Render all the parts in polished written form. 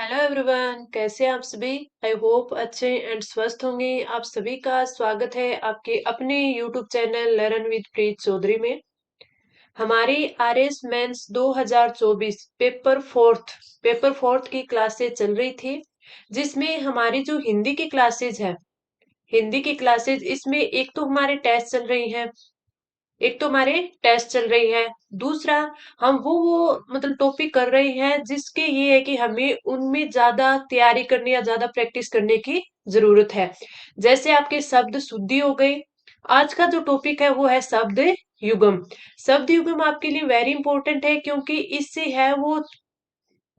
Hello everyone, कैसे हैं आप सभी। आई होप अच्छे एंड स्वस्थ होंगे। आप सभी का स्वागत है आपके अपने YouTube channel learn with Preet Chaudhary में। हमारी R S mains 2024 paper fourth की क्लासेस चल रही थी, जिसमें हमारी जो हिंदी की क्लासेज है, हिंदी की क्लासेज इसमें एक तो हमारे टेस्ट चल रही हैं, एक तो हमारे टेस्ट चल रही है, दूसरा हम वो मतलब टॉपिक कर रहे हैं जिसके ये है कि हमें उनमें ज्यादा तैयारी करने या ज्यादा प्रैक्टिस करने की जरूरत है। जैसे आपके शब्द शुद्धि हो गई। आज का जो टॉपिक है वो है शब्द युगम। शब्द युगम आपके लिए वेरी इंपॉर्टेंट है, क्योंकि इससे है वो,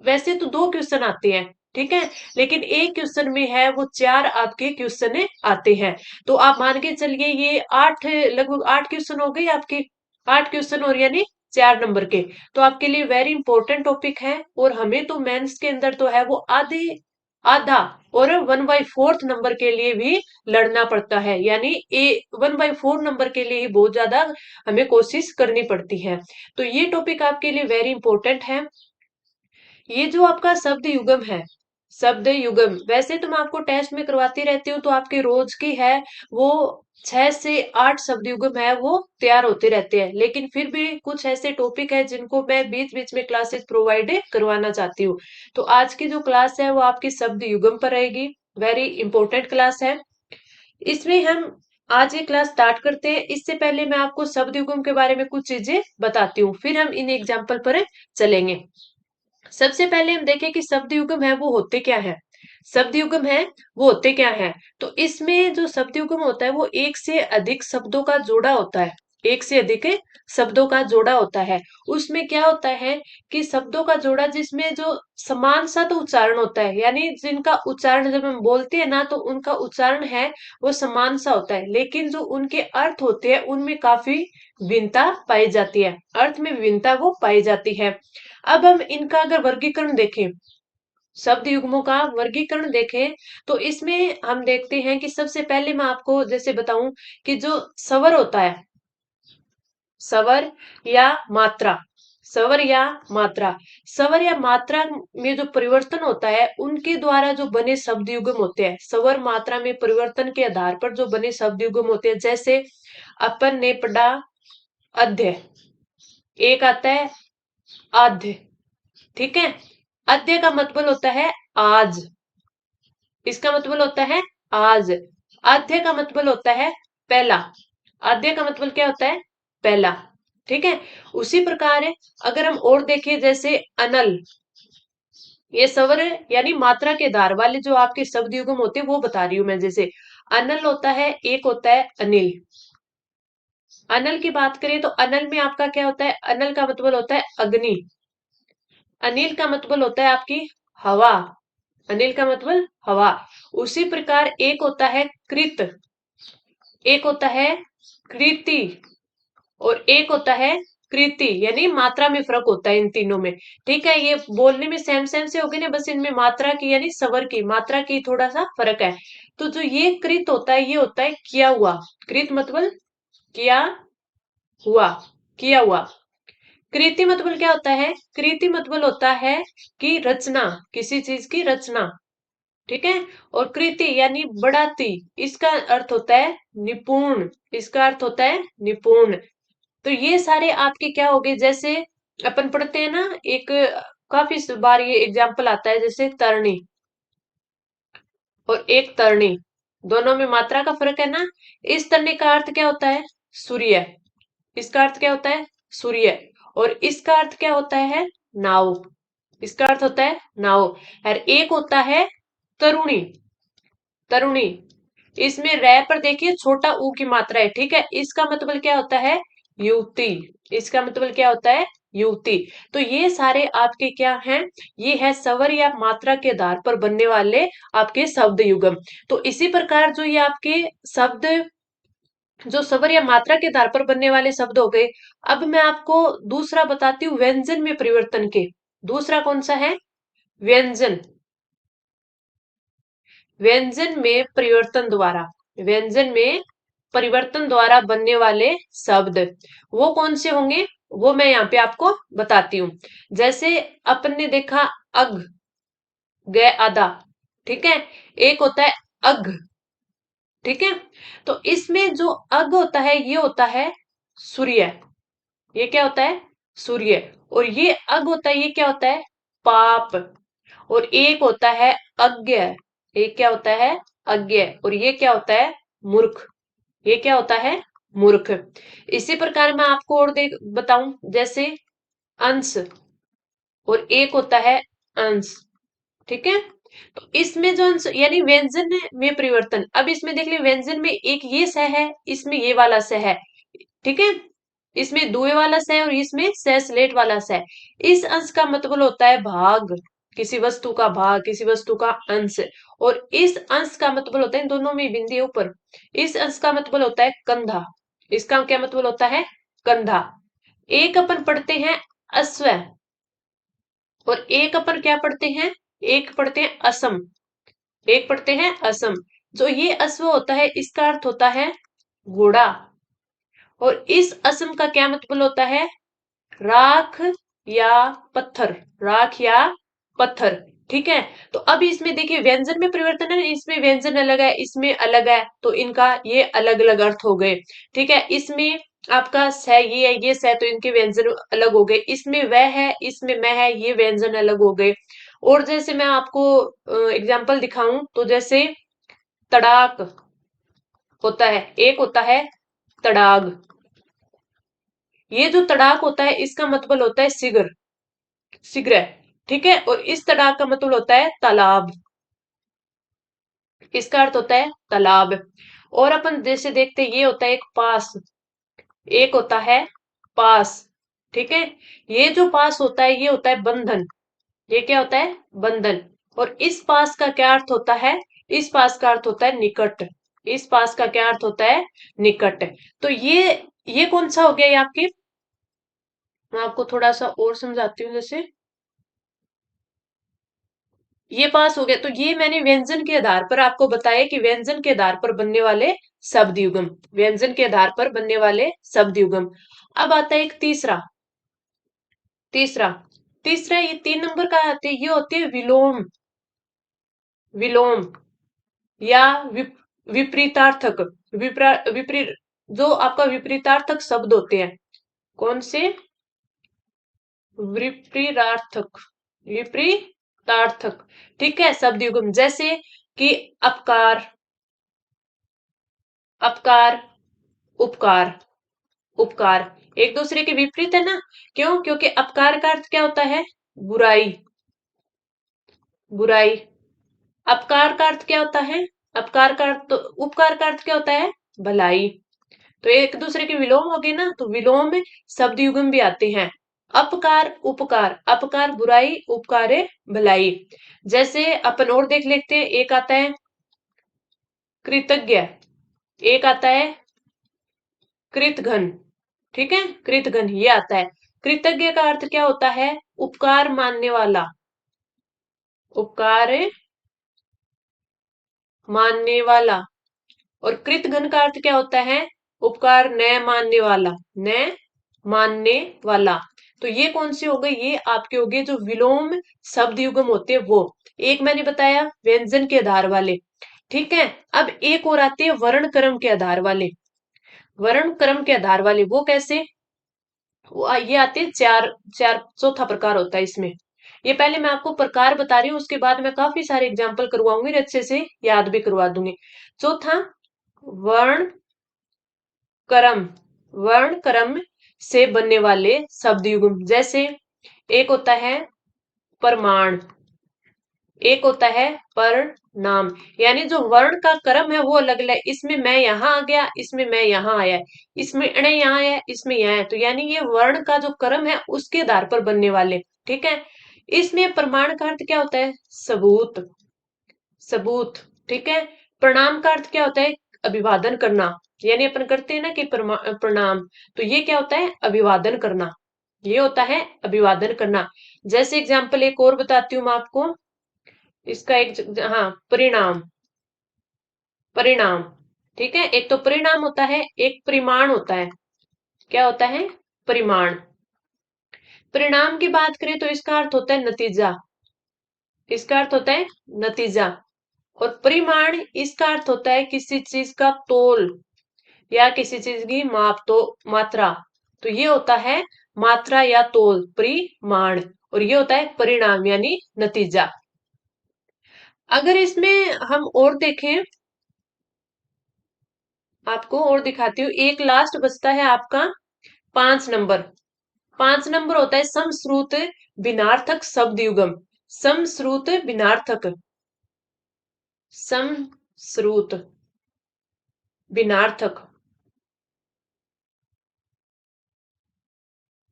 वैसे तो दो क्वेश्चन आते हैं, ठीक है, लेकिन एक क्वेश्चन में है वो चार आपके क्वेश्चन आते हैं। तो आप मान के चलिए ये लगभग 8 क्वेश्चन हो गए आपके। 8 क्वेश्चन और यानी 4 नंबर के। तो आपके लिए वेरी इंपॉर्टेंट टॉपिक है, और हमें तो मेंस के अंदर तो है वो आधे आधा और 1/4 नंबर के लिए भी लड़ना पड़ता है, यानी ए 1/4 नंबर के लिए ही बहुत ज्यादा हमें कोशिश करनी पड़ती है। तो ये टॉपिक आपके लिए वेरी इंपॉर्टेंट है। ये जो आपका शब्द युगम है, शब्द युगम वैसे तो मैं आपको टेस्ट में करवाती रहती हूँ, तो आपके रोज की है वो 6 से 8 शब्द युगम है वो तैयार होते रहते हैं, लेकिन फिर भी कुछ ऐसे टॉपिक है जिनको मैं बीच बीच में क्लासेस प्रोवाइड करवाना चाहती हूँ। तो आज की जो क्लास है वो आपकी शब्द युगम पर रहेगी। वेरी इंपॉर्टेंट क्लास है। इसमें हम आज ये क्लास स्टार्ट करते हैं। इससे पहले मैं आपको शब्द युगम के बारे में कुछ चीजें बताती हूँ, फिर हम इन एग्जाम्पल पर चलेंगे। सबसे पहले हम देखें कि शब्द युग्म है वो होते क्या है। शब्द युग्म है वो होते क्या है। तो इसमें जो शब्द युग्म होता है वो एक से अधिक शब्दों का जोड़ा होता है। एक से अधिक शब्दों का जोड़ा होता है। उसमें क्या होता है कि शब्दों का जोड़ा जिसमें जो समान सा तो उच्चारण होता है, यानी जिनका उच्चारण जब हम बोलते हैं ना तो उनका उच्चारण है वो समान सा होता है, लेकिन जो उनके अर्थ होते हैं उनमें काफी भिन्नता पाई जाती है। अर्थ में भिन्नता वो पाई जाती है। अब हम इनका अगर वर्गीकरण देखें, शब्द युग्मों का वर्गीकरण देखें, तो इसमें हम देखते हैं कि सबसे पहले मैं आपको जैसे बताऊं कि जो स्वर होता है, स्वर या मात्रा, स्वर या मात्रा, स्वर या मात्रा में जो परिवर्तन होता है उनके द्वारा जो बने शब्द युग्म होते हैं, स्वर मात्रा में परिवर्तन के आधार पर जो बने शब्द युग्म होते हैं, जैसे अपन ने पढ़ा अध्य, एक आता है आध्य, ठीक है। अद्य का मतलब होता है आज, इसका मतलब होता है आज। आद्य का मतलब होता है पहला, आद्य का मतलब क्या होता है, पहला, ठीक है। उसी प्रकार है, अगर हम और देखें जैसे अनल, ये स्वर यानी मात्रा के धार वाले जो आपके शब्द युग्म होते हैं वो बता रही हूं मैं। जैसे अनल होता है, एक होता है अनिल। अनल की बात करें तो अनल में आपका क्या होता है, अनल का मतलब होता है अग्नि। अनिल का मतलब होता है आपकी हवा, अनिल का मतलब हवा। उसी प्रकार एक होता है कृत, एक होता है कृति, और एक होता है कृति, यानी मात्रा में फर्क होता है इन तीनों में। ठीक है, ये बोलने में सेम सेम से होगी ना, बस इनमें मात्रा की यानी स्वर की मात्रा की थोड़ा सा फर्क है। तो जो ये कृत होता है ये होता है किया हुआ। कृत मतलब किया हुआ, किया हुआ। कृति मतलब क्या होता है, कृति मतलब होता है कि रचना, किसी चीज की रचना, ठीक है। और कृति यानी बढ़ाती, इसका अर्थ होता है निपुण, इसका अर्थ होता है निपुण। तो ये सारे आपके क्या हो गए, जैसे अपन पढ़ते हैं ना, एक काफी बार ये एग्जाम्पल आता है, जैसे तरणी और एक तरणी, दोनों में मात्रा का फर्क है ना। इस तरणी का अर्थ क्या होता है, सूर्य, इसका अर्थ क्या होता है, सूर्य। और इसका अर्थ क्या होता है, नाव, इसका अर्थ होता है नाव। और एक होता है तरुणी, तरुणी, इसमें रै पर देखिए छोटा ऊ की मात्रा है, ठीक है। इसका मतलब क्या होता है, युवती, इसका मतलब क्या होता है, युवती। तो ये सारे आपके क्या हैं, ये है स्वर या मात्रा के आधार पर बनने वाले आपके शब्द युगम। तो इसी प्रकार जो ये आपके शब्द, जो स्वर या मात्रा के आधार पर बनने वाले शब्द हो गए। अब मैं आपको दूसरा बताती हूँ व्यंजन में परिवर्तन के। दूसरा कौन सा है, व्यंजन, व्यंजन में परिवर्तन द्वारा, व्यंजन में परिवर्तन द्वारा बनने वाले शब्द वो कौन से होंगे, वो मैं यहाँ पे आपको बताती हूँ। जैसे अपन ने देखा अग, ग आधा, ठीक है। एक होता है अघ, ठीक है। तो इसमें जो अघ होता है ये होता है सूर्य, ये क्या होता है, सूर्य। और ये अघ होता है, ये क्या होता है, पाप। और एक होता है अज्ञ, एक क्या होता है, अज्ञ। और ये क्या होता है, मूर्ख, ये क्या होता है, मूर्ख। इसी प्रकार मैं आपको और देख बताऊं, जैसे अंश, और एक होता है अंश, ठीक है। तो इसमें जो अंश यानी व्यंजन में परिवर्तन, अब इसमें देख लिया व्यंजन में एक ये स है, इसमें ये वाला स है, ठीक है। इसमें दुए वाला स और इसमें स स्लेट वाला स। इस अंश का मतलब होता है भाग, किसी वस्तु का भाग, किसी वस्तु का अंश। और इस अंश का मतलब होता है, इन दोनों में बिंदी है ऊपर, इस अंश का मतलब होता है कंधा। इसका क्या मतलब होता है, कंधा। एक अपन पढ़ते हैं अश्व, और एक अपन क्या पढ़ते हैं, एक पढ़ते हैं असम, एक पढ़ते हैं असम। जो ये अश्व होता है इसका अर्थ होता है घोड़ा, और इस असम का क्या मतलब होता है, राख या पत्थर, राख या पत्थर, ठीक है। तो अब इसमें देखिए व्यंजन में परिवर्तन है, इसमें व्यंजन अलग है, इसमें अलग है, तो इनका ये अलग अलग अर्थ हो गए, ठीक है। इसमें आपका स ये है, ये स, तो इनके व्यंजन अलग हो गए। इसमें वह है, इसमें मैं है, ये व्यंजन अलग हो गए। और जैसे मैं आपको एग्जाम्पल दिखाऊं, तो जैसे तड़ाक होता है, एक होता है तड़ाग। ये जो तड़ाक होता है इसका मतलब होता है शीघ्र, शीघ्र, ठीक है। और इस तड़ाक का मतलब होता है तालाब, इसका अर्थ होता है तालाब। और अपन जैसे देखते हैं, ये होता है एक पास, एक होता है पास, ठीक है। ये जो पास होता है ये होता है बंधन, ये क्या होता है, बंधन। और इस पास का क्या अर्थ होता है, इस पास का अर्थ होता है निकट, इस पास का क्या अर्थ होता है, निकट। तो ये कौन सा हो गया, ये आपके, मैं आपको थोड़ा सा और समझाती हूँ। जैसे ये पास हो गया, तो ये मैंने व्यंजन के आधार पर आपको बताया कि व्यंजन के आधार पर बनने वाले शब्द युगम, व्यंजन के आधार पर बनने वाले शब्द युगम। अब आता है एक तीसरा, तीसरा, तीसरा, ये 3 नंबर का आते हैं, ये होते हैं विलोम, विलोम या विपरीतार्थक, विपरीत, जो आपका विपरीतार्थक शब्द होते हैं, कौन से, विपरीतार्थक, विपरीतार्थक, ठीक है, शब्द युग्म। जैसे कि अपकार, अपकार, उपकार, उपकार, एक दूसरे के विपरीत है ना। क्यों, क्योंकि अपकार का अर्थ क्या होता है, बुराई, बुराई। अपकार का अर्थ क्या होता है, अपकार का अर्थ, तो उपकार का अर्थ क्या होता है, भलाई। तो एक दूसरे के विलोम हो गए ना, तो विलोम में शब्द युग्म भी आते हैं। अपकार, उपकार, अपकार बुराई, उपकार है भलाई। जैसे अपन और देख लेते हैं, एक आता है कृतज्ञ, एक आता है कृतघ्न, ठीक है, कृतघ्न ये आता है। कृतज्ञ का अर्थ क्या होता है, उपकार मानने वाला, उपकार मानने वाला। और कृतघ्न का अर्थ क्या होता है, उपकार न मानने वाला, न मानने वाला। तो ये कौन सी हो गई, ये आपके हो गए जो विलोम शब्द युग्म होते हैं वो। एक मैंने बताया व्यंजन के आधार वाले, ठीक है। अब एक और आते हैं वर्ण क्रम के आधार वाले, वर्ण क्रम के आधार वाले वो कैसे, ये आते हैं चार, चार, चौथा प्रकार होता है इसमें। ये पहले मैं आपको प्रकार बता रही हूँ, उसके बाद मैं काफी सारे एग्जाम्पल करवाऊंगी और अच्छे से याद भी करवा दूंगी। चौथा, वर्ण क्रम, वर्ण क्रम से बनने वाले शब्द युग्म। जैसे एक होता है प्रमाण, एक होता है परिणाम। यानी जो वर्ण का क्रम है वो अलग अलग, इसमें मैं यहाँ आ गया, इसमें मैं यहाँ आया, इसमें अणे यहाँ आया, इसमें यहाँ है। तो यानी ये वर्ण का जो क्रम है उसके आधार पर बनने वाले, ठीक है। इसमें प्रमाण का अर्थ क्या होता है, सबूत, सबूत, ठीक है। प्रणाम का अर्थ क्या होता है, अभिवादन करना। यानी अपन करते हैं ना कि प्रणाम, तो ये क्या होता है, अभिवादन करना, ये होता है अभिवादन करना। जैसे एग्जाम्पल एक और बताती हूँ मैं आपको, इसका एक हाँ, परिणाम, परिणाम, ठीक है। एक तो परिणाम होता है, एक परिमाण होता है, क्या होता है, परिमाण। परिणाम की बात करें तो इसका अर्थ होता है नतीजा, इसका अर्थ होता है नतीजा। और परिमाण इसका अर्थ होता है किसी चीज का तोल या किसी चीज की माप, तो मात्रा। तो ये होता है मात्रा या तोल, परिमाण। और ये होता है परिणाम यानी नतीजा। अगर इसमें हम और देखें, आपको और दिखाती हूँ, एक लास्ट बचता है आपका 5 नंबर। 5 नंबर होता है समश्रुत भिन्नार्थक शब्द युगम। समश्रुत भिन्नार्थक, समश्रुत भिन्नार्थक,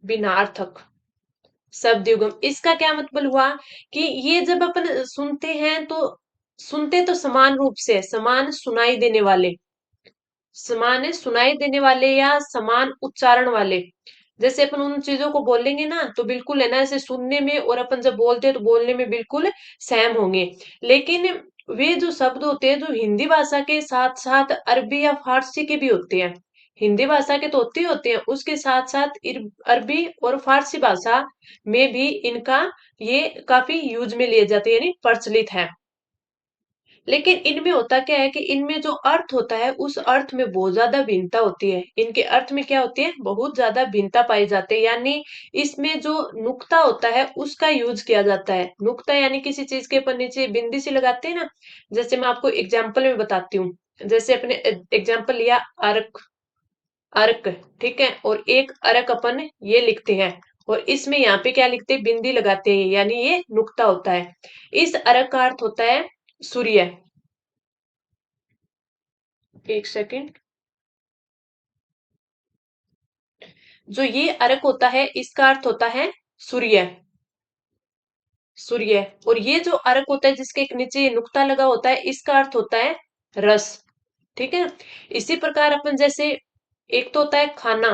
भिन्नार्थक शब्द युगम। इसका क्या मतलब हुआ कि ये जब अपन सुनते हैं तो सुनते तो समान रूप से है, समान सुनाई देने वाले, समान सुनाई देने वाले या समान उच्चारण वाले। जैसे अपन उन चीजों को बोलेंगे ना तो बिल्कुल है ना, ऐसे सुनने में और अपन जब बोलते हैं तो बोलने में बिल्कुल सेम होंगे। लेकिन वे जो शब्द होते हैं जो हिंदी भाषा के साथ साथ अरबी या फारसी के भी होते हैं, हिंदी भाषा के तो होते हैं, उसके साथ साथ अरबी और फारसी भाषा में भी इनका ये काफी यूज में लिए जाते हैं, यानी प्रचलित है। लेकिन इनमें होता क्या है कि इनमें जो अर्थ होता है उस अर्थ में बहुत ज्यादा भिन्नता होती है। इनके अर्थ में क्या होती है, बहुत ज्यादा भिन्नता पाई जाती है। यानी इसमें जो नुक्ता होता है उसका यूज किया जाता है। नुक्ता यानी किसी चीज के ऊपर नीचे बिंदी से लगाते हैं ना। जैसे मैं आपको एग्जाम्पल में बताती हूँ। जैसे अपने एग्जाम्पल लिया अर्क, अर्क, ठीक है। और एक अर्क अपन ये लिखते हैं और इसमें यहाँ पे क्या लिखते हैं, बिंदी लगाते हैं, यानी ये नुक्ता होता है। इस अर्क का अर्थ होता है सूर्य। एक सेकंड। जो ये अर्क होता है इसका अर्थ होता है सूर्य, सूर्य। और ये जो अर्क होता है जिसके नीचे ये नुक्ता लगा होता है इसका अर्थ होता है रस, ठीक है। इसी प्रकार अपन जैसे, एक तो होता है खाना,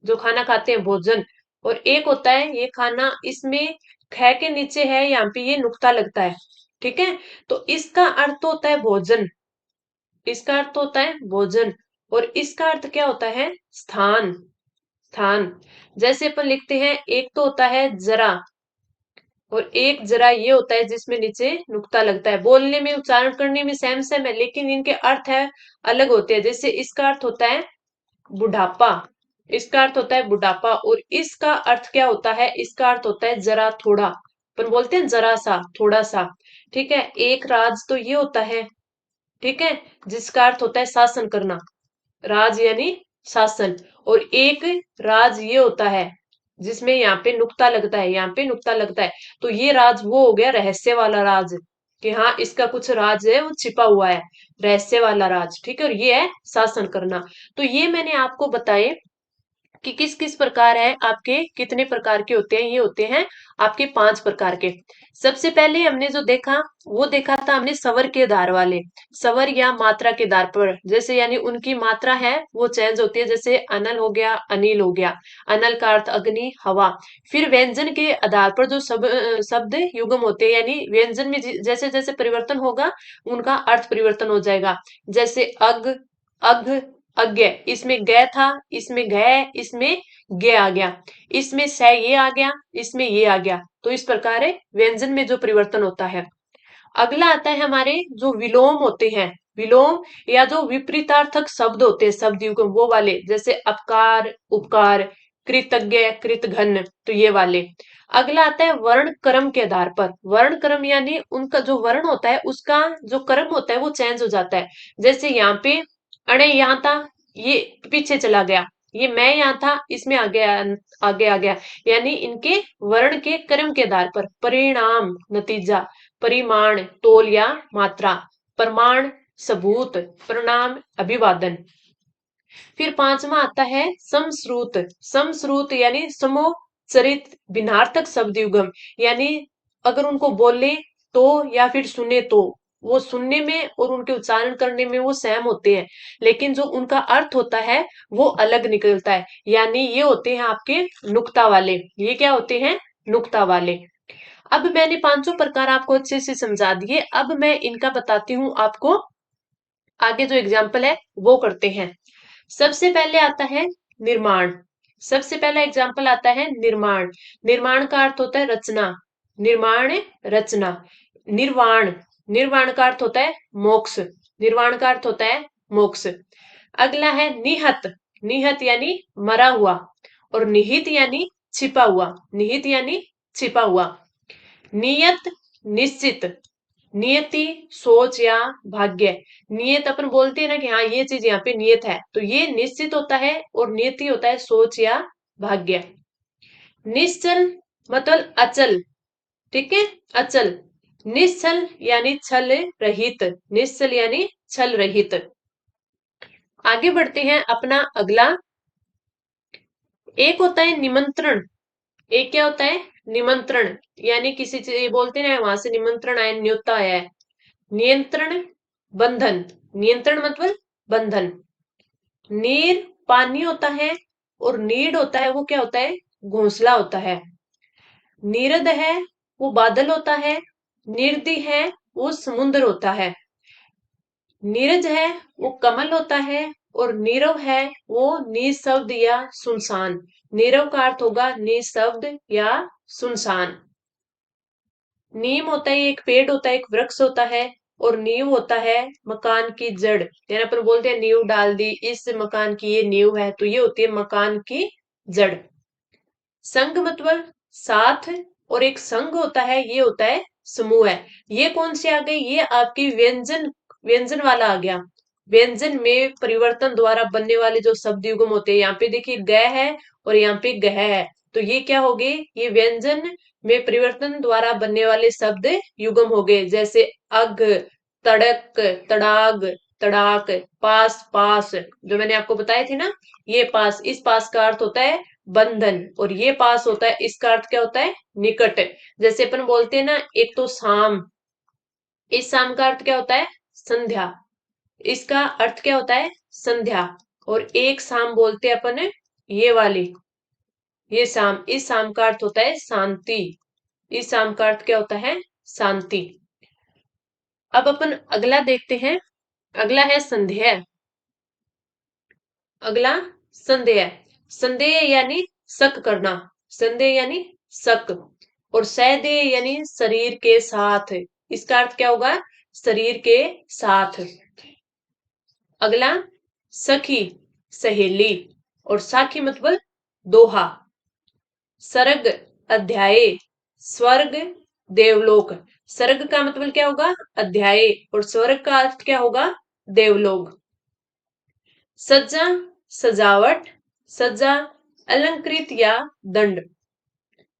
जो खाना खाते हैं भोजन, और एक होता है ये खाना, इसमें ख के नीचे है यहाँ पे ये नुक्ता लगता है, ठीक है। तो इसका अर्थ होता है भोजन, इसका अर्थ होता है भोजन। और इसका अर्थ क्या होता है, स्थान, स्थान। जैसे अपन लिखते हैं, एक तो होता है जरा और एक जरा ये होता है जिसमें नीचे नुक्ता लगता है। बोलने में उच्चारण करने में सेम सेम है लेकिन इनके अर्थ है अलग होते हैं। जैसे इसका अर्थ होता है बुढ़ापा, इसका अर्थ होता है बुढ़ापा। और इसका अर्थ क्या होता है, इसका अर्थ होता है जरा थोड़ा, अपन बोलते हैं जरा सा, थोड़ा सा, ठीक है। एक राज तो ये होता है, ठीक है, जिसका अर्थ होता है शासन करना, राज यानी शासन। और एक राज ये होता है जिसमें यहाँ पे नुक्ता लगता है, यहाँ पे नुक्ता लगता है। तो ये राज वो हो गया रहस्य वाला राज, कि हाँ इसका कुछ राज है वो छिपा हुआ है, रहस्य वाला राज, ठीक है। और ये है शासन करना। तो ये मैंने आपको बताए कि किस किस प्रकार है आपके, कितने प्रकार के होते हैं। ये होते हैं आपके 5 प्रकार के। सबसे पहले हमने जो देखा वो देखा था हमने स्वर के आधार वाले, स्वर या मात्रा के आधार पर, जैसे यानी उनकी मात्रा है वो चेंज होती है। जैसे अनल हो गया, अनिल हो गया, अनल का अर्थ अग्नि, हवा। फिर व्यंजन के आधार पर जो शब्द युग्म होते हैं, यानी व्यंजन में जैसे जैसे परिवर्तन होगा उनका अर्थ परिवर्तन हो जाएगा। जैसे अग, अघ, अज्ञ, इसमें ग था, इसमें घ, इसमें गे आ गया, इसमें स ये आ गया, इसमें ये आ गया। तो इस प्रकार व्यंजन में जो परिवर्तन होता है। अगला आता है हमारे जो विलोम होते हैं, विलोम या जो विपरीतार्थक शब्द होते हैं, शब्द युग्म वो वाले, जैसे अपकार, उपकार, कृतज्ञ, कृतघ्न, तो ये वाले। अगला आता है वर्ण क्रम के आधार पर। वर्ण क्रम यानी उनका जो वर्ण होता है उसका जो क्रम होता है वो चेंज हो जाता है। जैसे यहाँ पे अणे यहाँ था, ये पीछे चला गया, ये मैं यहाँ था, इसमें आगे आ गया। यानी इनके वर्ण के क्रम के आधार पर। परिणाम नतीजा, परिमाण तोल या मात्रा, प्रमाण सबूत, परिणाम अभिवादन। फिर 5वां आता है समश्रुत। समश्रुत यानी समोच्चरित भिन्नार्थक शब्द युग्म, यानी अगर उनको बोले तो या फिर सुने तो वो सुनने में और उनके उच्चारण करने में वो सेम होते हैं, लेकिन जो उनका अर्थ होता है वो अलग निकलता है। यानी ये होते हैं आपके नुक्ता वाले, ये क्या होते हैं, नुक्ता वाले। अब मैंने 5 प्रकार आपको अच्छे से समझा दिए। अब मैं इनका बताती हूँ आपको, आगे जो एग्जाम्पल है वो करते हैं। सबसे पहले आता है निर्माण। सबसे पहला एग्जाम्पल आता है निर्माण। निर्माण का अर्थ होता है रचना, निर्माण, रचना। निर्वाण, निर्वाण का अर्थ होता है मोक्ष, निर्वाण का अर्थ होता है मोक्ष। अगला है निहत, निहत यानी मरा हुआ, और निहित यानी छिपा हुआ, निहित यानी छिपा हुआ। नियत, निश्चित, नियति सोच या भाग्य। नियत अपन बोलते हैं ना कि हाँ ये चीज यहाँ पे नियत है, तो ये निश्चित होता है, और नियति होता है सोच या भाग्य। निश्चल मतलब अचल, ठीक है, अचल। निश्चल यानी छल रहित, निश्चल यानी छल रहित। आगे बढ़ते हैं अपना अगला। एक होता है निमंत्रण, एक क्या होता है निमंत्रण, यानी किसी चीज बोलते हैं ना वहां से निमंत्रण आया, न्योता आया है। नियंत्रण, बंधन, नियंत्रण मतलब बंधन। नीर पानी होता है, और नीड होता है वो क्या होता है घोंसला होता है। नीरद है वो बादल होता है। निर्दि है वो समुद्र होता है। नीरज है वो कमल होता है, और नीरव है वो निशब्द या सुनसान। नीरव का अर्थ होगा निशब्द या सुनसान। नीम होता है एक पेड़ होता है, एक वृक्ष होता है, और नींव होता है मकान की जड़, यानी अपन बोलते हैं नींव डाल दी इस मकान की, ये नींव है, तो ये होती है मकान की जड़। संघ मतलब साथ, और एक संघ होता है ये होता है समूह है। ये कौन सी आ गई, ये आपकी व्यंजन, व्यंजन वाला आ गया। व्यंजन में परिवर्तन द्वारा बनने वाले जो शब्द युग्म होते हैं, यहाँ पे देखिए ग है और यहाँ पे गह है, तो ये क्या हो गए, ये व्यंजन में परिवर्तन द्वारा बनने वाले शब्द युग्म हो गए। जैसे अग, तड़क, तड़ाग, तड़ाक, पास, पास, जो मैंने आपको बताए थे ना, ये पास, इस पास का अर्थ होता है बंधन, और ये पास होता है, इसका अर्थ क्या होता है निकट। जैसे अपन बोलते हैं ना एक तो शाम, इस शाम का अर्थ क्या होता है संध्या, इसका अर्थ क्या होता है संध्या। और एक शाम बोलते हैं अपन ये वाली, ये शाम, इस शाम का अर्थ होता है शांति, इस शाम का अर्थ क्या होता है शांति। अब अपन अगला देखते हैं। अगला है संध्या। अगला संदेह, संदेह यानी शक करना, संदेह यानी शक। और सहदेह यानी शरीर के साथ, इसका अर्थ क्या होगा शरीर के साथ। अगला सखी, सहेली, और साखी मतलब दोहा। सर्ग, अध्याय, स्वर्ग, देवलोक। सर्ग का मतलब क्या होगा अध्याय, और स्वर्ग का अर्थ क्या होगा देवलोक। सज्जा, सजावट, सज्जा अलंकृत या दंड।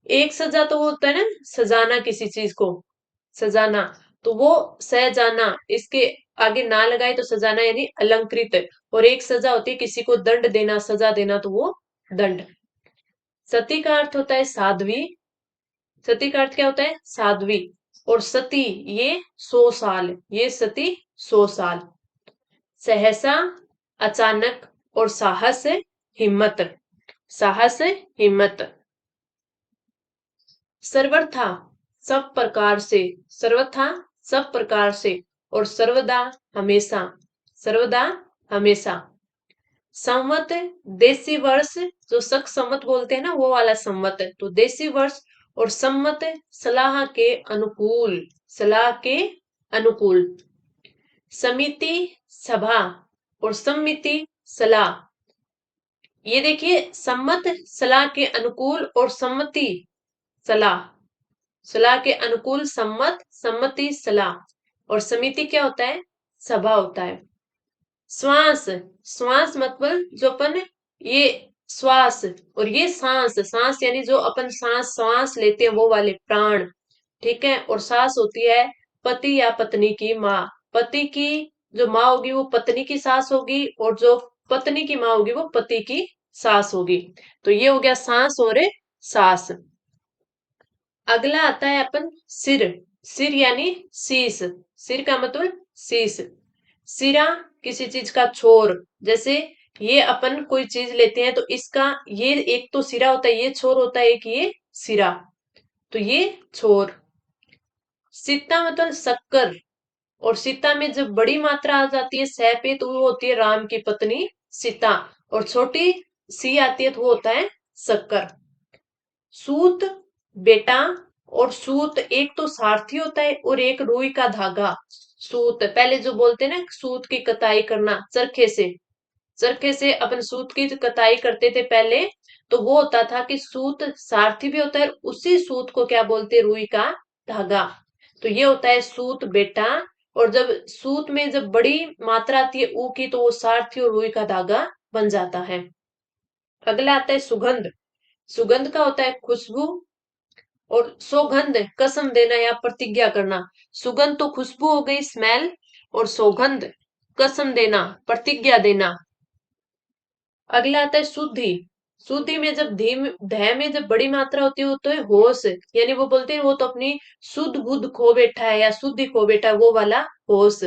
एक सजा तो वो होता है ना सजाना किसी चीज को, सजाना, तो वो सजाना, इसके आगे ना लगाए तो सजाना यानी अलंकृत। और एक सजा होती है किसी को दंड देना, सजा देना, तो वो दंड। सती का अर्थ होता है साध्वी, सती का अर्थ क्या होता है साध्वी। और सती ये 100 साल, ये सती 100 साल। सहसा, अचानक, और साहस, हिम्मत, साहस, हिम्मत। सर्वथा, सब प्रकार से, सर्वथा सब प्रकार से, और सर्वदा हमेशा, सर्वदा हमेशा। संवत, देशी वर्ष, जो शक संवत बोलते हैं ना वो वाला संवत, तो देशी वर्ष। और सम्मत, सलाह के अनुकूल, सलाह के अनुकूल। समिति, सभा, और सम्मिति, सलाह। ये देखिए सम्मत सलाह के अनुकूल, और सम्मति सलाह, सलाह के अनुकूल सम्मत, सम्मति सलाह। और समिति क्या होता है सभा होता है। श्वास, श्वास मतलब जो अपन ये श्वास, और ये सांस, सांस यानी जो अपन सांस सांस लेते हैं वो वाले प्राण, ठीक है। और सास होती है पति या पत्नी की माँ, पति की जो माँ होगी वो पत्नी की सास होगी, और जो पत्नी की माँ होगी वो पति की सास होगी। तो ये हो गया सांस और सास। अगला आता है अपन सिर, सिर यानी शीश, सिर का मतलब शीश। सिरा किसी चीज का छोर, जैसे ये अपन कोई चीज लेते हैं तो इसका ये एक तो सिरा होता है, ये छोर होता है, एक ये सिरा, तो ये छोर। सीता मतलब शक्कर, और सीता में जब बड़ी मात्रा आ जाती है सह पे तो वो होती है राम की पत्नी सीता, और छोटी सी आती है तो वो होता है शक्कर। सूत, बेटा, और सूत एक तो सारथी होता है और एक रुई का धागा। सूत पहले जो बोलते हैं ना, सूत की कताई करना चरखे से अपन सूत की कताई करते थे पहले। तो वो होता था कि सूत सारथी भी होता है, उसी सूत को क्या बोलते हैं, रुई का धागा। तो ये होता है सूत बेटा। और जब सूत में जब बड़ी मात्रा आती है ऊ की, तो वो सारथी और रुई का धागा बन जाता है। अगला आता है सुगंध। सुगंध का होता है खुशबू, और सौगंध कसम देना या प्रतिज्ञा करना। सुगंध तो खुशबू हो गई, स्मेल, और सौगंध कसम देना, प्रतिज्ञा देना। अगला आता है शुद्धि। शुद्धि में जब धीम धै में जब बड़ी मात्रा होती है, वो तो है होश, यानी वो बोलते हैं वो तो अपनी शुद्ध बुद्ध खो बैठा है या शुद्धि खो बैठा है, वो वाला होश।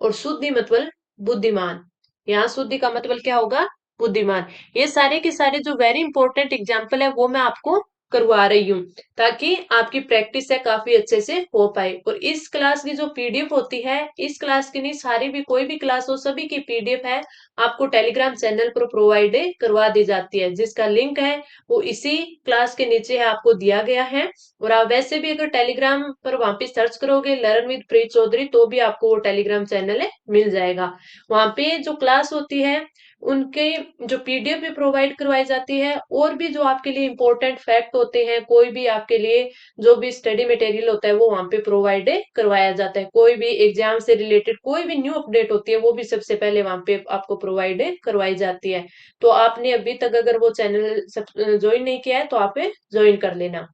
और शुद्धि मतलब बुद्धिमान। यहाँ शुद्धि का मतलब क्या होगा, बुद्धिमान। ये सारे के सारे जो वेरी इंपॉर्टेंट एग्जाम्पल है वो मैं आपको करवा रही हूँ, ताकि आपकी प्रैक्टिस है काफी अच्छे से हो पाए। और इस क्लास की जो पीडीएफ होती है, इस क्लास की नहीं, सारी भी कोई भी क्लास हो सभी की पीडीएफ है आपको टेलीग्राम चैनल पर प्रोवाइड करवा दी जाती है, जिसका लिंक है वो इसी क्लास के नीचे है, आपको दिया गया है। और आप वैसे भी अगर टेलीग्राम पर वहां पे सर्च करोगे लर्न विद प्रीत चौधरी, तो भी आपको वो टेलीग्राम चैनल है मिल जाएगा। वहां पे जो क्लास होती है उनके जो पीडीएफ भी प्रोवाइड करवाई जाती है, और भी जो आपके लिए इंपॉर्टेंट फैक्ट होते हैं, कोई भी आपके लिए जो भी स्टडी मटेरियल होता है वो वहां पे प्रोवाइड करवाया जाता है। कोई भी एग्जाम से रिलेटेड कोई भी न्यू अपडेट होती है वो भी सबसे पहले वहां पे आपको प्रोवाइड करवाई जाती है। तो आपने अभी तक अगर वो चैनल ज्वाइन नहीं किया है तो आप ज्वाइन कर लेना।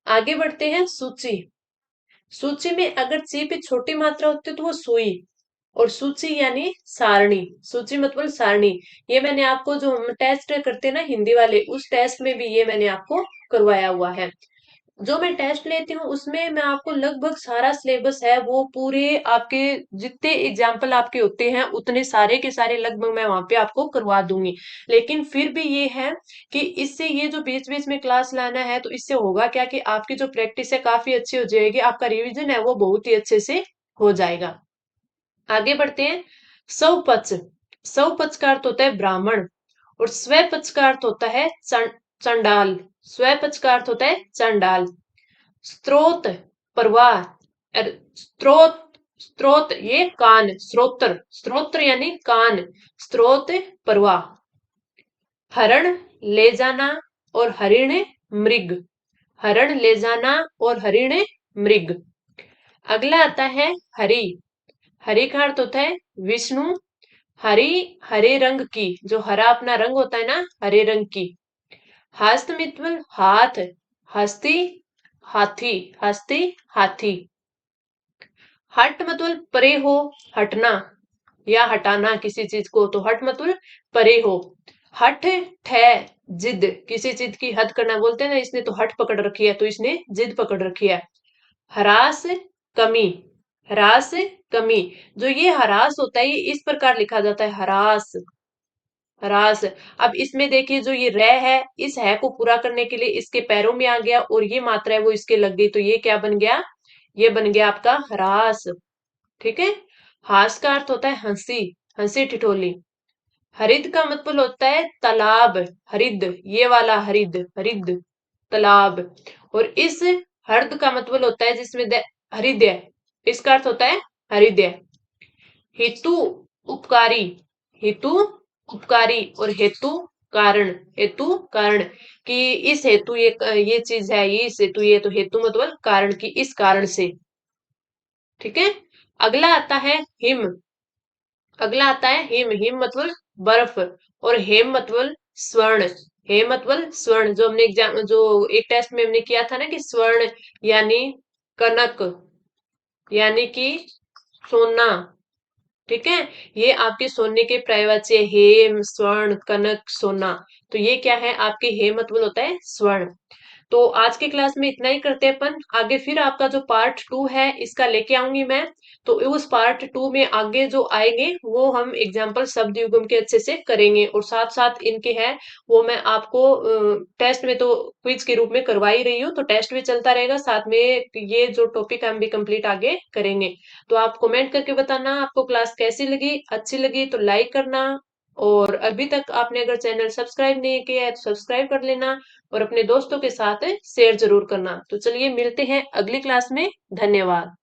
आगे बढ़ते हैं सूची। सूची में अगर ची पे छोटी मात्रा होती है तो वो सुई। और सूची यानी सारणी। सूची मतलब सारणी। ये मैंने आपको जो हम टेस्ट करते हैं ना हिंदी वाले, उस टेस्ट में भी ये मैंने आपको करवाया हुआ है। जो मैं टेस्ट लेती हूँ उसमें मैं आपको लगभग सारा सिलेबस है वो पूरे आपके जितने एग्जाम्पल आपके होते हैं उतने सारे के सारे लगभग मैं वहां पे आपको करवा दूंगी। लेकिन फिर भी ये है कि इससे ये जो बीच बीच में क्लास लाना है, तो इससे होगा क्या कि आपकी जो प्रैक्टिस है काफी अच्छी हो जाएगी, आपका रिविजन है वो बहुत ही अच्छे से हो जाएगा। आगे बढ़ते हैं। स्वपच। स्वपच का अर्थ होता है ब्राह्मण, और स्वपच का अर्थ होता है चंडाल। स्वपच का अर्थ होता है चंडाल। स्त्रोत, प्रवाह। स्त्रोत, स्त्रोत ये कान, स्त्रोत्र, स्त्रोत्र यानी कान, स्त्रोत प्रवाह। हरण ले जाना और हरिण मृग। हरण ले जाना और हरिण मृग। अगला आता है हरि। हरि का अर्थ होता है विष्णु। हरि हरे रंग की, जो हरा अपना रंग होता है ना, हरे रंग की। हस्त मतलब हाथ। हस्ती हाथी, हस्ती हाथी। हट मतलब परे हो, हटना या हटाना किसी चीज को, तो हट मतलब परे हो। हठ ठह जिद, किसी चीज की हद करना बोलते हैं ना, इसने तो हट पकड़ रखी है, तो इसने जिद पकड़ रखी है। हरास कमी। हरास कमी। जो ये हरास होता है ये इस प्रकार लिखा जाता है, हरास, हरास। अब इसमें देखिए जो ये रह है, इस है को पूरा करने के लिए इसके पैरों में आ गया और ये मात्रा है वो इसके लग गई, तो ये क्या बन गया, ये बन गया आपका हरास। ठीक है। हास का अर्थ होता है हंसी, हंसी ठिठोली। हरिद का मतलब होता है तालाब, हरिद, ये वाला हरिद, हरिद तालाब। और इस हर्द का मतलब होता है जिसमें हृदय, इसका अर्थ होता है हृदय। हेतु उपकारी। हेतु उपकारी और हेतु कारण। हेतु कारण कि इस हेतु ये चीज है, ये इस हेतु, ये तो हेतु मतलब कारण की, इस कारण से। ठीक है। अगला आता है हिम। अगला आता है हिम। हिम मतलब बर्फ, और हेम मतलब स्वर्ण। हेम मतलब स्वर्ण, जो हमने एग्जाम जो एक टेस्ट में हमने किया था ना कि स्वर्ण यानी कनक, यानी कि सोना। ठीक है। ये आपके सोने के पर्यायवाची है, हेम स्वर्ण कनक सोना। तो ये क्या है, आपके हेम मतलब होता है स्वर्ण। तो आज की क्लास में इतना ही करते हैं अपन। आगे फिर आपका जो पार्ट 2 है इसका लेके आऊंगी मैं। तो उस पार्ट 2 में आगे जो आएंगे वो हम एग्जाम्पल शब्द युग्म के अच्छे से करेंगे, और साथ साथ इनके हैं वो मैं आपको टेस्ट में तो क्विज के रूप में करवा ही रही हूँ, तो टेस्ट भी चलता रहेगा साथ में, ये जो टॉपिक हम भी कंप्लीट आगे करेंगे। तो आप कमेंट करके बताना आपको क्लास कैसी लगी, अच्छी लगी तो लाइक करना, और अभी तक आपने अगर चैनल सब्सक्राइब नहीं किया है तो सब्सक्राइब कर लेना और अपने दोस्तों के साथ शेयर ज़रूर करना। तो चलिए मिलते हैं अगली क्लास में। धन्यवाद।